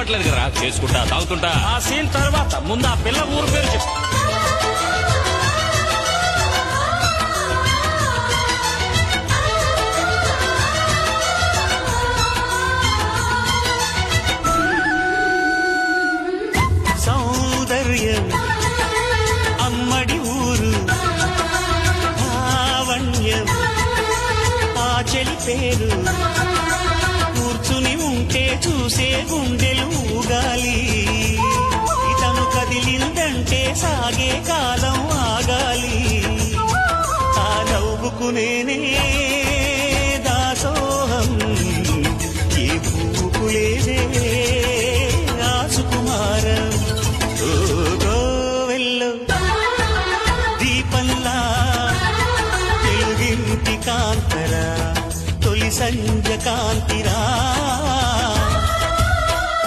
అలవాట్లేదు కదా, చేసుకుంటా తాగుతుంటా. ఆ సీన్ తర్వాత ముందు ఆ పిల్ల ఊరు పేరు చెప్పు. సౌందర్యం అమ్మడి ఊరు, లావణ్యం ఆ చెలి పేరు. కూర్చుని ఉంటే చూసే గుండెలు ఊగాలి, ఇతను కదిలిందంటే సాగే కాలం ఆగాలి. ఆ నవ్వుకు నేనే దాసోహం, ఏ పువ్వుకు లేదే రాజకుమారం. గోవెల్లో దీపంలా తెలుగింటి కాంతరా, తొలి సంజ కాంతిరా.